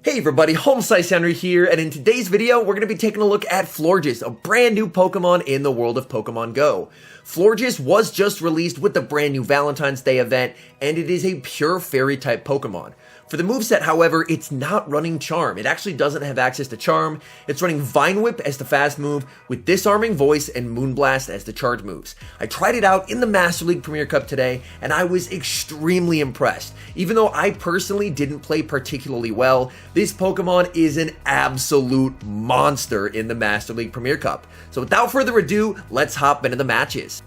Hey everybody, HomeSliceHenry here, and in today's video, we're going to be taking a look at Florges, a brand new Pokemon in the world of Pokemon Go. Florges was just released with the brand new Valentine's Day event, and it is a pure Fairy-type Pokemon. For the moveset, however, it's not running Charm. It actually doesn't have access to Charm. It's running Vine Whip as the fast move, with Disarming Voice and Moonblast as the charge moves. I tried it out in the Master League Premier Cup today, and I was extremely impressed. Even though I personally didn't play particularly well, this Pokemon is an absolute monster in the Master League Premier Cup. So without further ado, let's hop into the matches.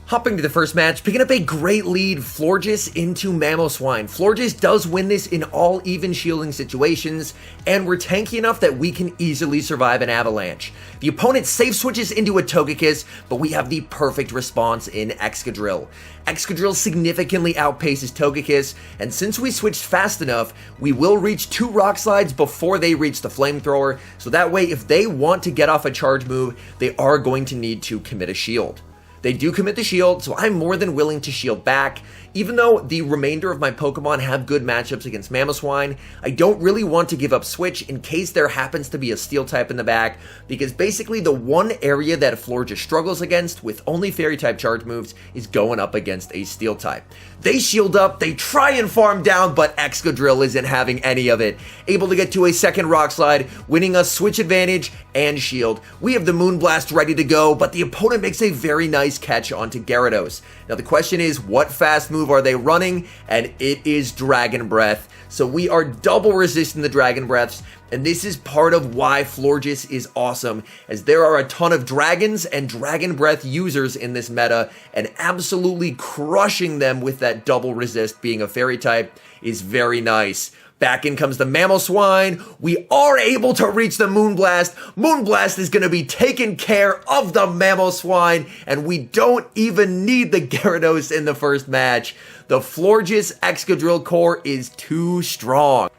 Hopping to the first match, picking up a great lead, Florges into Mamoswine. Florges does win this in all even shielding situations, and we're tanky enough that we can easily survive an avalanche. The opponent safe switches into a Togekiss, but we have the perfect response in Excadrill. Excadrill significantly outpaces Togekiss, and since we switched fast enough, we will reach 2 Rock Slides before they reach the Flamethrower, so that way if they want to get off a charge move, they are going to need to commit a shield. They do commit the shield, so I'm more than willing to shield back. Even though the remainder of my Pokemon have good matchups against Mamoswine, I don't really want to give up Switch in case there happens to be a Steel type in the back, because basically the one area that Florges struggles against with only Fairy type charge moves is going up against a Steel type. They shield up, they try and farm down, but Excadrill isn't having any of it. Able to get to a second Rock Slide, winning us Switch advantage and shield. We have the Moonblast ready to go, but the opponent makes a very nice catch onto Gyarados. Now the question is, what fast move are they running? And it is Dragon Breath. So we are double resisting the Dragon Breaths, and this is part of why Florges is awesome, as there are a ton of dragons and Dragon Breath users in this meta, and absolutely crushing them with that double resist being a Fairy type is very nice. Back in comes the Mamoswine. We are able to reach the Moonblast. Moonblast is going to be taking care of the Mamoswine, and we don't even need the Gyarados in the first match. The Florges Excadrill core is too strong.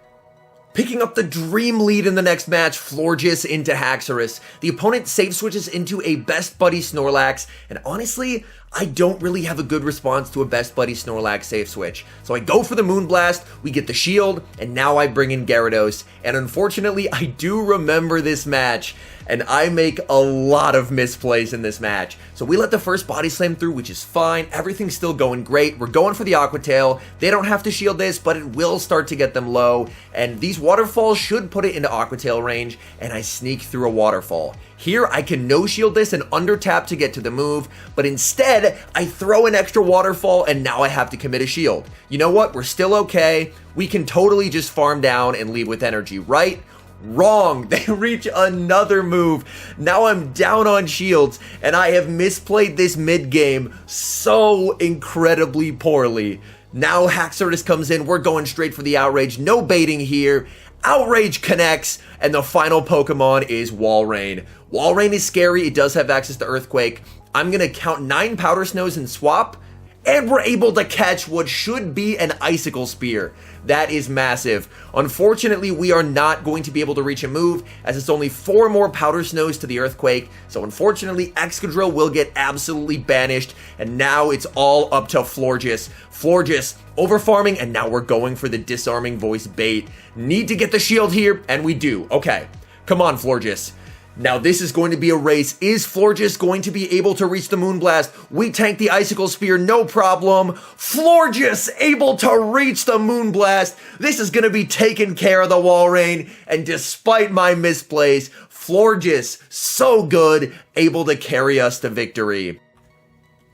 Picking up the dream lead in the next match, Florges into Haxorus. The opponent safe switches into a Best Buddy Snorlax, and honestly, I don't really have a good response to a Best Buddy Snorlax safe switch. So I go for the Moonblast, we get the shield, and now I bring in Gyarados. And unfortunately, I do remember this match, and I make a lot of misplays in this match. So we let the first Body Slam through, which is fine. Everything's still going great. We're going for the Aqua Tail. They don't have to shield this, but it will start to get them low. And these waterfalls should put it into Aqua Tail range, and I sneak through a waterfall. Here, I can no-shield this and under-tap to get to the move, but instead, I throw an extra waterfall, and now I have to commit a shield. You know what? We're still okay. We can totally just farm down and leave with energy, right? Wrong. They reach another move. Now I'm down on shields, and I have misplayed this mid-game so incredibly poorly. Now Haxorus comes in. We're going straight for the Outrage. No baiting here. Outrage connects, and the final Pokemon is Walrein. Walrein is scary. It does have access to Earthquake. I'm going to count 9 Powder Snows and swap, and we're able to catch what should be an Icicle Spear. That is massive. Unfortunately, we are not going to be able to reach a move, as it's only 4 more Powder Snows to the Earthquake. So unfortunately, Excadrill will get absolutely banished, and now it's all up to Florges. Florges over farming, and now we're going for the Disarming Voice bait. Need to get the shield here, and we do. Okay, come on, Florges. Now this is going to be a race. Is Florges going to be able to reach the Moonblast? We tank the Icicle Spear, no problem. Florges able to reach the Moonblast. This is going to be taking care of the Walrein. And despite my misplays, Florges, so good, able to carry us to victory.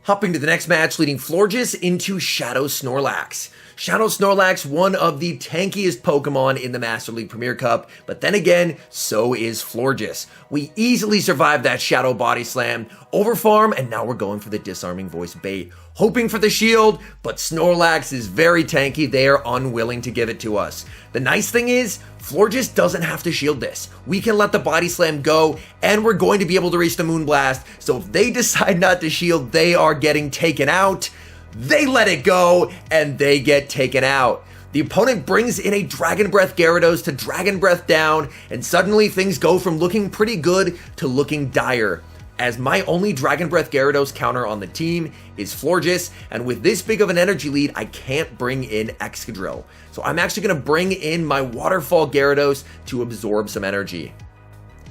Hopping to the next match, leading Florges into Shadow Snorlax. Shadow Snorlax, one of the tankiest Pokemon in the Master League Premier Cup, but then again, so is Florges. We easily survived that Shadow Body Slam, overfarm, and now we're going for the Disarming Voice bait. Hoping for the shield, but Snorlax is very tanky. They are unwilling to give it to us. The nice thing is, Florges doesn't have to shield this. We can let the Body Slam go, and we're going to be able to reach the Moonblast, so if they decide not to shield, they are getting taken out. They let it go, and they get taken out. The opponent brings in a Dragon Breath Gyarados to Dragon Breath down, and suddenly things go from looking pretty good to looking dire. as my only Dragon Breath Gyarados counter on the team is Florges, and with this big of an energy lead, I can't bring in Excadrill. So I'm actually going to bring in my Waterfall Gyarados to absorb some energy.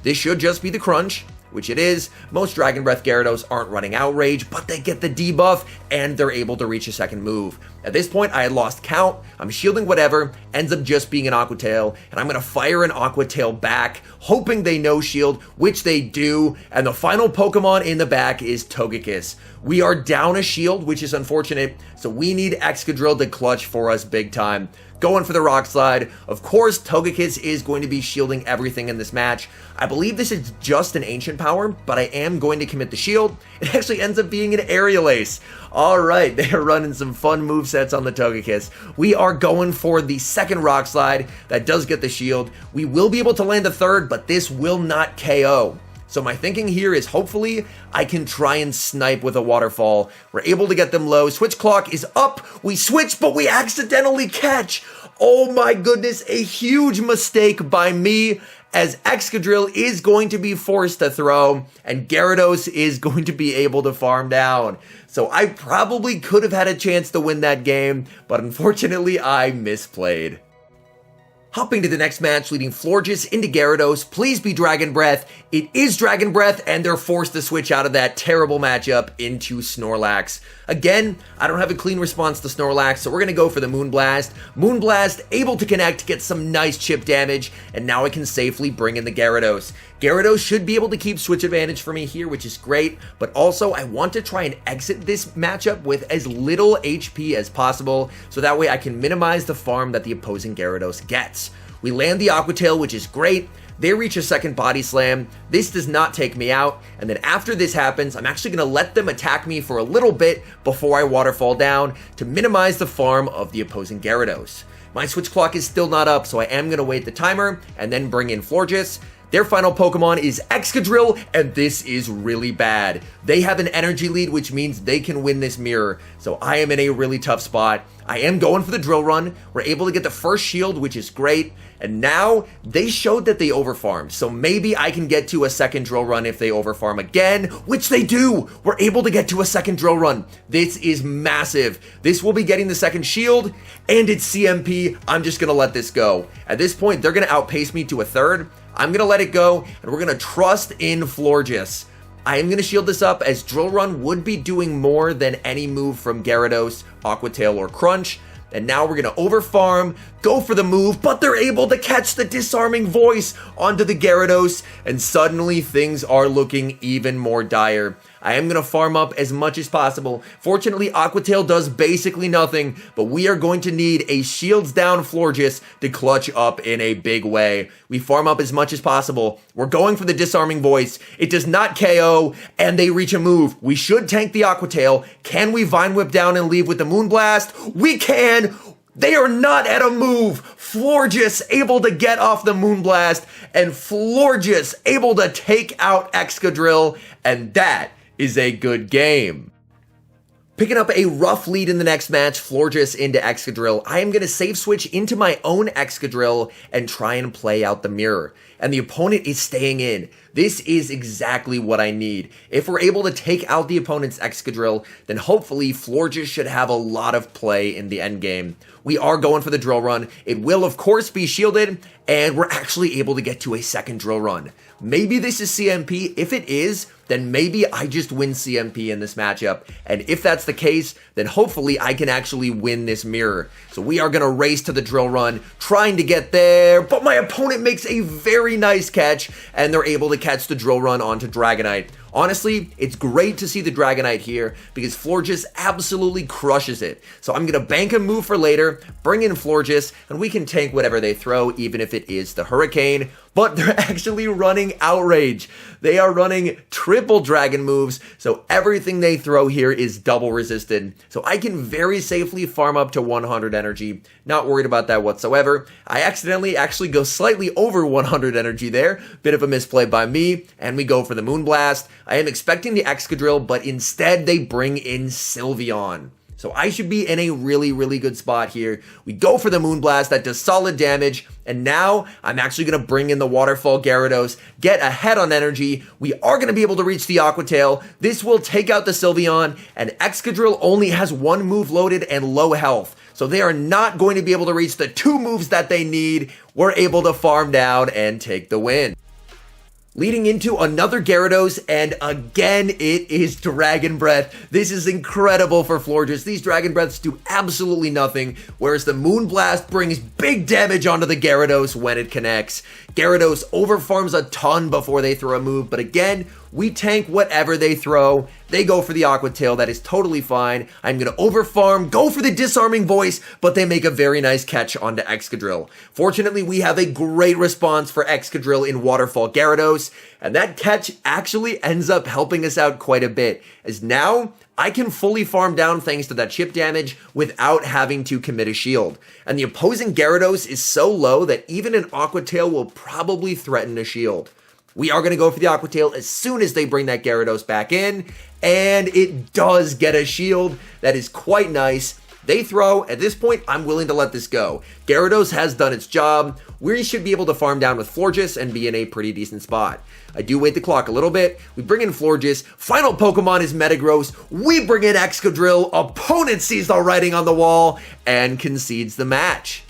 This should just be the crunch, which it is. Most Dragon Breath Gyarados aren't running Outrage, but they get the debuff, and they're able to reach a second move. At this point, I had lost count. I'm shielding whatever, ends up just being an Aqua Tail, and I'm going to fire an Aqua Tail back, hoping they no-shield, which they do, and the final Pokemon in the back is Togekiss. We are down a shield, which is unfortunate, so we need Excadrill to clutch for us big time. Going for the Rock Slide. Of course, Togekiss is going to be shielding everything in this match. I believe this is just an Ancient Power, but I am going to commit the shield. It actually ends up being an Aerial Ace. Alright, they are running some fun movesets on the Togekiss. We are going for the second Rock Slide. That does get the shield. We will be able to land a third, but this will not KO. So my thinking here is hopefully I can try and snipe with a Waterfall. We're able to get them low. Switch clock is up. We switch, but we accidentally catch. Oh my goodness, a huge mistake by me, as Excadrill is going to be forced to throw and Gyarados is going to be able to farm down. So I probably could have had a chance to win that game, but unfortunately I misplayed. Hopping to the next match, leading Florges into Gyarados. Please be Dragon Breath. It is Dragon Breath, and they're forced to switch out of that terrible matchup into Snorlax. Again, I don't have a clean response to Snorlax, so we're going to go for the Moonblast. Moonblast, able to connect, get some nice chip damage, and now I can safely bring in the Gyarados. Gyarados should be able to keep switch advantage for me here, which is great, but also I want to try and exit this matchup with as little HP as possible, so that way I can minimize the farm that the opposing Gyarados gets. We land the Aqua Tail, which is great. They reach a second Body Slam. This does not take me out, and then after this happens, I'm actually going to let them attack me for a little bit before I Waterfall down to minimize the farm of the opposing Gyarados. My switch clock is still not up, so I am going to wait the timer and then bring in Florges. Their final Pokemon is Excadrill, and this is really bad. They have an energy lead, which means they can win this mirror, so I am in a really tough spot. I am going for the Drill Run. We're able to get the first shield, which is great, and now they showed that they overfarmed, so maybe I can get to a second Drill Run if they overfarm again, which they do! We're able to get to a second Drill Run. This is massive. This will be getting the second shield, and it's CMP. I'm just gonna let this go. At this point, they're gonna outpace me to a third. I'm going to let it go, and we're going to trust in Florges. I am going to shield this up, as Drill Run would be doing more than any move from Gyarados, Aqua Tail, or Crunch. And now we're going to overfarm, go for the move, but they're able to catch the Disarming Voice onto the Gyarados, and suddenly things are looking even more dire. I am going to farm up as much as possible. Fortunately, Aqua Tail does basically nothing, but we are going to need a shields down Florges to clutch up in a big way. We farm up as much as possible. We're going for the Disarming Voice. It does not KO, and they reach a move. We should tank the Aqua Tail. Can we Vine Whip down and leave with the Moonblast? We can! They are not at a move. Florges able to get off the Moonblast, and Florges able to take out Excadrill, and that is a good game. Picking up a rough lead in the next match, Florges into Excadrill. I am going to save switch into my own Excadrill and try and play out the mirror. And the opponent is staying in. This is exactly what I need. If we're able to take out the opponent's Excadrill, then hopefully Florges should have a lot of play in the endgame. We are going for the Drill Run. It will, of course, be shielded, and we're actually able to get to a second Drill Run. Maybe this is CMP. If it is, then maybe I just win CMP in this matchup. And if that's the case, then hopefully I can actually win this mirror. So we are going to race to the Drill Run, trying to get there, but my opponent makes a very nice catch, and they're able to catch the Drill Run onto Dragonite. Honestly, it's great to see the Dragonite here because Florges absolutely crushes it. So I'm going to bank a move for later, bring in Florges, and we can tank whatever they throw, even if it is the Hurricane. But they're actually running Outrage. They are running triple dragon moves, so everything they throw here is double resisted. So I can very safely farm up to 100 energy. Not worried about that whatsoever. I accidentally actually go slightly over 100 energy there. Bit of a misplay by me, and we go for the Moonblast. I am expecting the Excadrill, but instead they bring in Sylveon. So I should be in a really, really good spot here. We go for the Moonblast, that does solid damage, and now I'm actually going to bring in the Waterfall Gyarados, get ahead on energy. We are going to be able to reach the Aqua Tail. This will take out the Sylveon, and Excadrill only has one move loaded and low health. So they are not going to be able to reach the 2 moves that they need. We're able to farm down and take the win. Leading into another Gyarados, and again, it is Dragon Breath. This is incredible for Florges. These Dragon Breaths do absolutely nothing, whereas the Moonblast brings big damage onto the Gyarados when it connects. Gyarados overfarms a ton before they throw a move, but again, we tank whatever they throw. They go for the Aqua Tail, that is totally fine. I'm going to overfarm, go for the Disarming Voice, but they make a very nice catch onto Excadrill. Fortunately, we have a great response for Excadrill in Waterfall Gyarados, and that catch actually ends up helping us out quite a bit, as now I can fully farm down thanks to that chip damage without having to commit a shield. And the opposing Gyarados is so low that even an Aqua Tail will probably threaten a shield. We are going to go for the Aqua Tail as soon as they bring that Gyarados back in, and it does get a shield. That is quite nice. They throw. At this point, I'm willing to let this go. Gyarados has done its job. We should be able to farm down with Florges and be in a pretty decent spot. I do wait the clock a little bit. We bring in Florges. Final Pokemon is Metagross. We bring in Excadrill. Opponent sees the writing on the wall and concedes the match.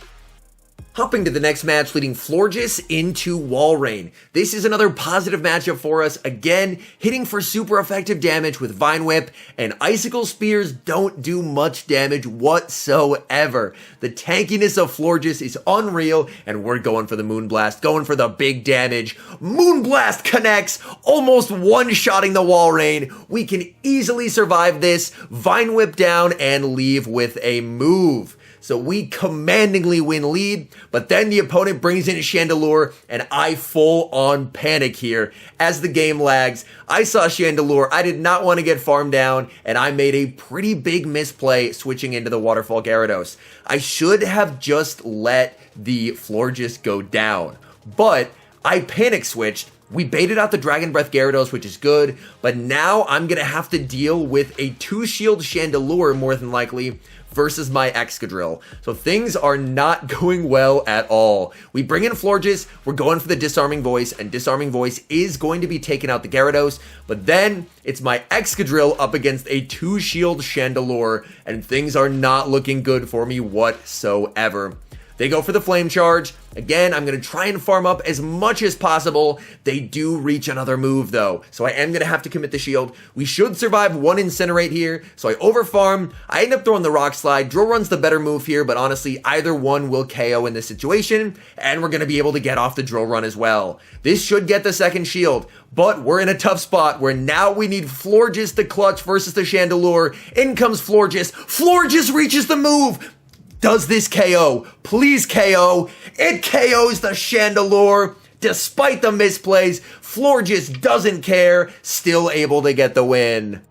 Hopping to the next match, leading Florges into Walrein. This is another positive matchup for us. Again, hitting for super effective damage with Vine Whip, and Icicle Spears don't do much damage whatsoever. The tankiness of Florges is unreal, and we're going for the Moonblast, going for the big damage. Moonblast connects, almost one-shotting the Walrein. We can easily survive this, Vine Whip down, and leave with a move. So we commandingly win lead, but then the opponent brings in Chandelure, and I full on panic here. As the game lags, I saw Chandelure, I did not want to get farmed down, and I made a pretty big misplay switching into the Waterfall Gyarados. I should have just let the Florges go down, but I panic switched. We baited out the Dragon Breath Gyarados, which is good, but now I'm going to have to deal with a 2-shield Chandelure more than likely versus my Excadrill. So things are not going well at all. We bring in Florges, we're going for the Disarming Voice, and Disarming Voice is going to be taking out the Gyarados, but then it's my Excadrill up against a 2-shield Chandelure, and things are not looking good for me whatsoever. They go for the Flame Charge. Again, I'm going to try and farm up as much as possible. They do reach another move, though, so I am going to have to commit the shield. We should survive one Incinerate here, so I overfarm. I end up throwing the Rock Slide. Drill Run's the better move here, but honestly, either one will KO in this situation, and we're going to be able to get off the Drill Run as well. This should get the second shield, but we're in a tough spot where now we need Florges to clutch versus the Chandelure. In comes Florges. Florges reaches the move. Does this KO? Please KO. It KOs the Chandelure. Despite the misplays, Florges doesn't care, still able to get the win.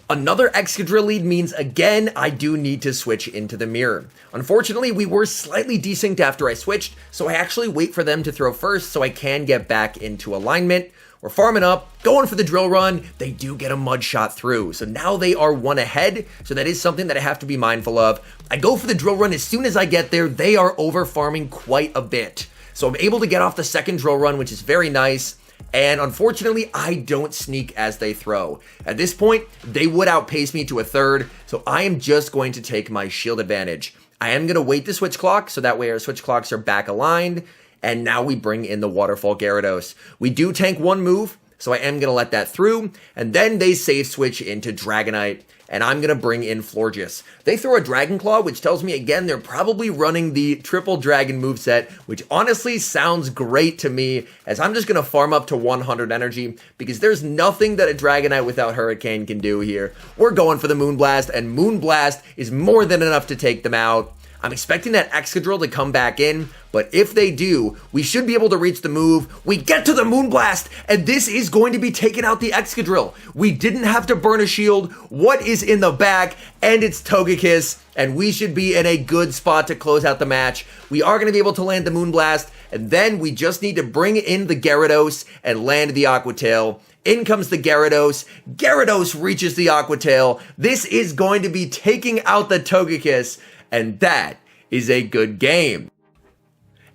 Another Excadrill lead means, again, I do need to switch into the mirror. Unfortunately, we were slightly desynced after I switched, so I actually wait for them to throw first so I can get back into alignment. We're farming up, going for the Drill Run. They do get a Mud Shot through, so now they are one ahead, so that is something that I have to be mindful of. I go for the Drill Run as soon as I get there. They are over farming quite a bit, so I'm able to get off the second Drill Run, which is very nice. And unfortunately, I don't sneak as they throw. At this point, they would outpace me to a third, so I am just going to take my shield advantage. I am going to wait the switch clock, so that way our switch clocks are back aligned. And now we bring in the Waterfall Gyarados. We do tank one move, so I am going to let that through. And then they save switch into Dragonite, and I'm going to bring in Florges. They throw a Dragon Claw, which tells me, again, they're probably running the Triple Dragon moveset, which honestly sounds great to me, as I'm just going to farm up to 100 energy, because there's nothing that a Dragonite without Hurricane can do here. We're going for the Moonblast, and Moonblast is more than enough to take them out. I'm expecting that Excadrill to come back in, but if they do, we should be able to reach the move. We get to the Moonblast, and this is going to be taking out the Excadrill. We didn't have to burn a shield. What is in the back? And it's Togekiss, and we should be in a good spot to close out the match. We are going to be able to land the Moonblast, and then we just need to bring in the Gyarados and land the Aqua Tail. In comes the Gyarados. Gyarados reaches the Aqua Tail. This is going to be taking out the Togekiss, and that is a good game.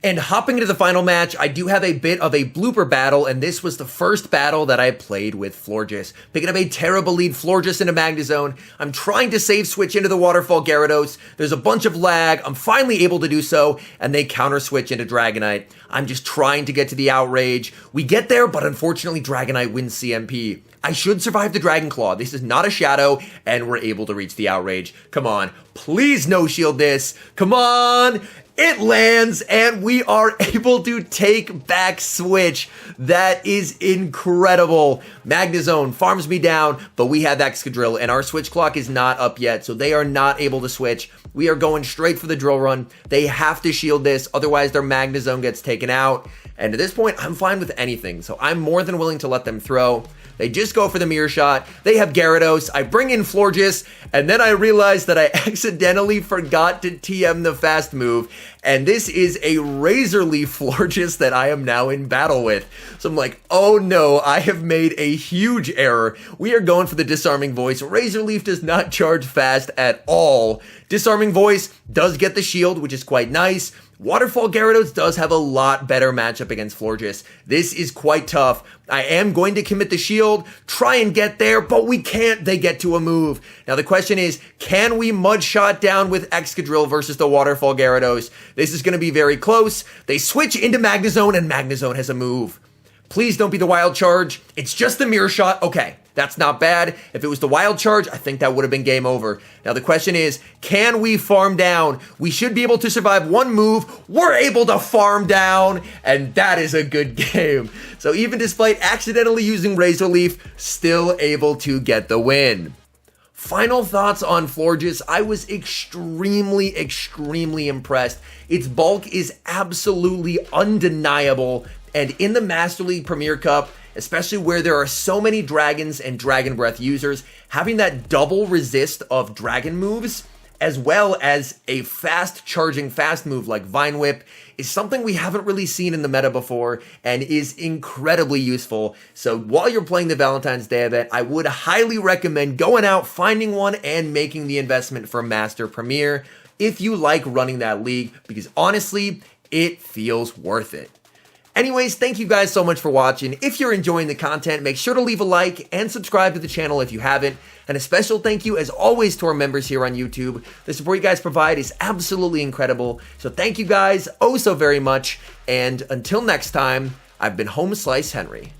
And hopping into the final match, I do have a bit of a blooper battle, and this was the first battle that I played with Florges. Picking up a terrible lead Florges into Magnezone. I'm trying to save switch into the Waterfall Gyarados. There's a bunch of lag. I'm finally able to do so, and they counter switch into Dragonite. I'm just trying to get to the Outrage. We get there, but unfortunately Dragonite wins CMP. I should survive the Dragon Claw. This is not a Shadow, and we're able to reach the Outrage. Come on, please no shield this. Come on. It lands, and we are able to take back switch. That is incredible. Magnezone farms me down, but we have Excadrill, and our switch clock is not up yet, so they are not able to switch. We are going straight for the drill run. They have to shield this, otherwise their Magnezone gets taken out. And at this point, I'm fine with anything, so I'm more than willing to let them throw. They just go for the mirror shot. They have Gyarados. I bring in Florges, and then I realize that I accidentally forgot to TM the fast move, and this is a Razor Leaf Florges that I am now in battle with. So I'm like, oh no, I have made a huge error. We are going for the Disarming Voice. Razor Leaf does not charge fast at all. Disarming Voice does get the shield, which is quite nice. Waterfall Gyarados does have a lot better matchup against Florges. This is quite tough. I am going to commit the shield, try and get there, but we can't. They get to a move. Now the question is, can we mud shot down with Excadrill versus the Waterfall Gyarados? This is going to be very close. They switch into Magnezone, and Magnezone has a move. Please don't be the Wild Charge. It's just the mirror shot. Okay, that's not bad. If it was the Wild Charge, I think that would have been game over. Now the question is, can we farm down? We should be able to survive one move. We're able to farm down, and that is a good game. So even despite accidentally using Razor Leaf, still able to get the win. Final thoughts on Florges. I was extremely impressed. Its bulk is absolutely undeniable. And in the Master League Premier Cup, especially where there are so many dragons and Dragon Breath users, having that double resist of dragon moves, as well as a fast charging fast move like Vine Whip, is something we haven't really seen in the meta before and is incredibly useful. So while you're playing the Valentine's Day event, I would highly recommend going out, finding one, and making the investment for Master Premier if you like running that league, because honestly, it feels worth it. Anyways, thank you guys so much for watching. If you're enjoying the content, make sure to leave a like and subscribe to the channel if you haven't. And a special thank you, as always, to our members here on YouTube. The support you guys provide is absolutely incredible. So thank you guys oh so very much. And until next time, I've been HomeSliceHenry.